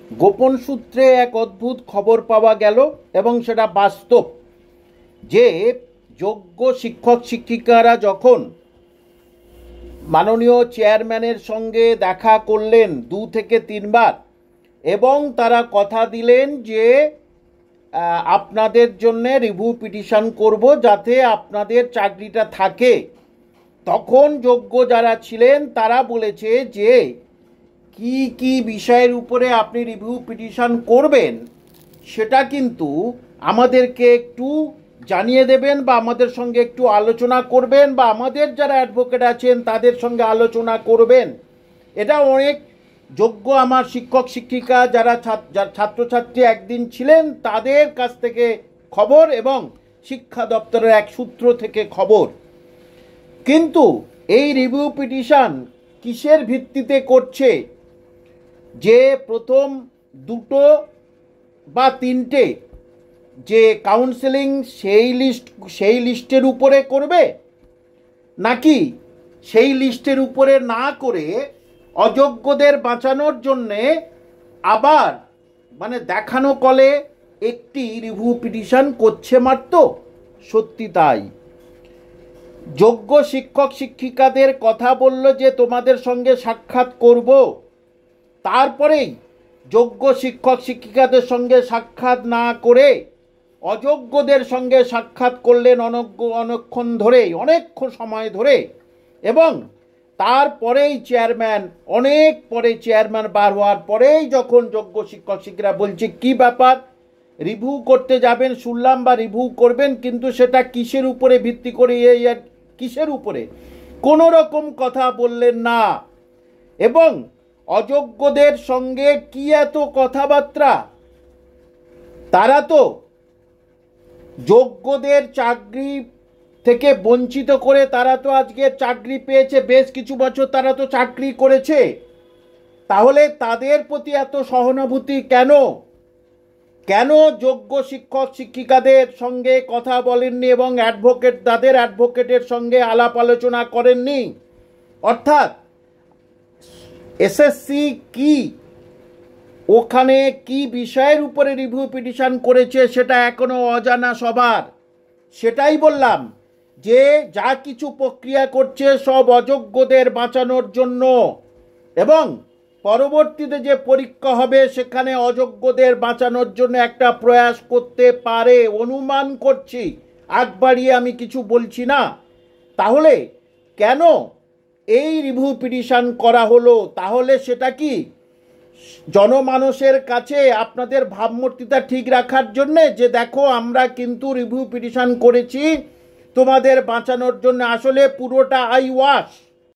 গোপন সূত্রে এক অদ্ভুত খবর পাওয়া গেল এবং সেটা বাস্তব যে যোগ্য শিক্ষক শিক্ষিকারা যখন মাননীয় চেয়ারম্যানের সঙ্গে দেখা করলেন 2 থেকে 3 বার এবং তারা কথা দিলেন যে আপনাদের জন্য রিভিউ পিটিশন করব যাতে আপনাদের চাকরিটা থাকে, তখন যোগ্য যারা ছিলেন তারা বলেছে যে কি কি বিষয়ের উপরে আপনি রিভিউ পিটিশন করবেন সেটা কিন্তু আমাদেরকে একটু জানিয়ে দেবেন বা আমাদের সঙ্গে একটু আলোচনা করবেন বা আমাদের যারা অ্যাডভোকেট আছেন তাদের সঙ্গে আলোচনা করবেন। এটা অনেক যোগ্য আমার শিক্ষক শিক্ষিকা যারা ছাত্রছাত্রী একদিন ছিলেন তাদের কাছ থেকে খবর এবং শিক্ষা দপ্তরের এক সূত্র থেকে খবর। কিন্তু এই রিভিউ পিটিশন কিসের ভিত্তিতে করছে? যে প্রথম 2 বা 3টে যে কাউন্সেলিং সেই লিস্টের উপরে করবে, নাকি সেই লিস্টের উপরে না করে অযোগ্যদের বাঁচানোর জন্যে আবার দেখানো কলে একটি রিভিউ পিটিশন করছে মাত্র? সত্যি তাই। যোগ্য শিক্ষক শিক্ষিকাদের কথা বলল যে তোমাদের সঙ্গে সাক্ষাৎ করব, তারপরেই যোগ্য শিক্ষক শিক্ষিকাদের সঙ্গে সাক্ষাৎ না করে অযোগ্যদের সঙ্গে সাক্ষাৎ করলেন অনেকক্ষণ ধরেই, অনেক সময় ধরে, এবং তারপরেই অনেক পরে চেয়ারম্যান বার হওয়ার পরেই যখন যোগ্য শিক্ষক শিক্ষিকা বলছে কি ব্যাপার রিভিউ করতে যাবেন শুনলাম বা রিভিউ করবেন, কিন্তু সেটা কিসের উপরে ভিত্তি করে, কিসের উপরে, কোনো রকম কথা বললেন না। এবং অযোগ্যদের সঙ্গে কি এত কথাবার্তা? তারা তো যোগ্যদের চাকরি থেকে বঞ্চিত করে তারা তো আজকে চাকরি পেয়েছে, বেশ কিছু বছর তারা তো চাকরি করেছে, তাহলে তাদের প্রতি এত সহানুভূতি কেন? কেন যোগ্য শিক্ষক শিক্ষিকাদের সঙ্গে কথা বলেননি এবং তাদের অ্যাডভোকেটের সঙ্গে আলাপ আলোচনা করেননি? অর্থাৎ এসএসসি কি ওখানে কি বিষয়ের উপরে রিভিউ পিটিশন করেছে সেটা এখনো অজানা সবার। সেটাই বললাম যে যা কিছু প্রক্রিয়া করছে সব অযোগ্যদের বাঁচানোর জন্য, এবং পরবর্তীতে যে পরীক্ষা হবে সেখানে অযোগ্যদের বাঁচানোর জন্য একটা প্রয়াস করতে পারে, অনুমান করছি, আগ বাড়িয়ে আমি কিছু বলছি না। তাহলে কেন এই রিভিউ পিটিশন করা হলো? তাহলে সেটা কি জনমানুষের কাছে আপনাদের ভাবমূর্তিটা ঠিক রাখার জন্যে যে দেখো আমরা কিন্তু রিভিউ পিটিশন করেছি তোমাদের বাঁচানোর জন্য? আসলে পুরোটা আই ওয়াশ।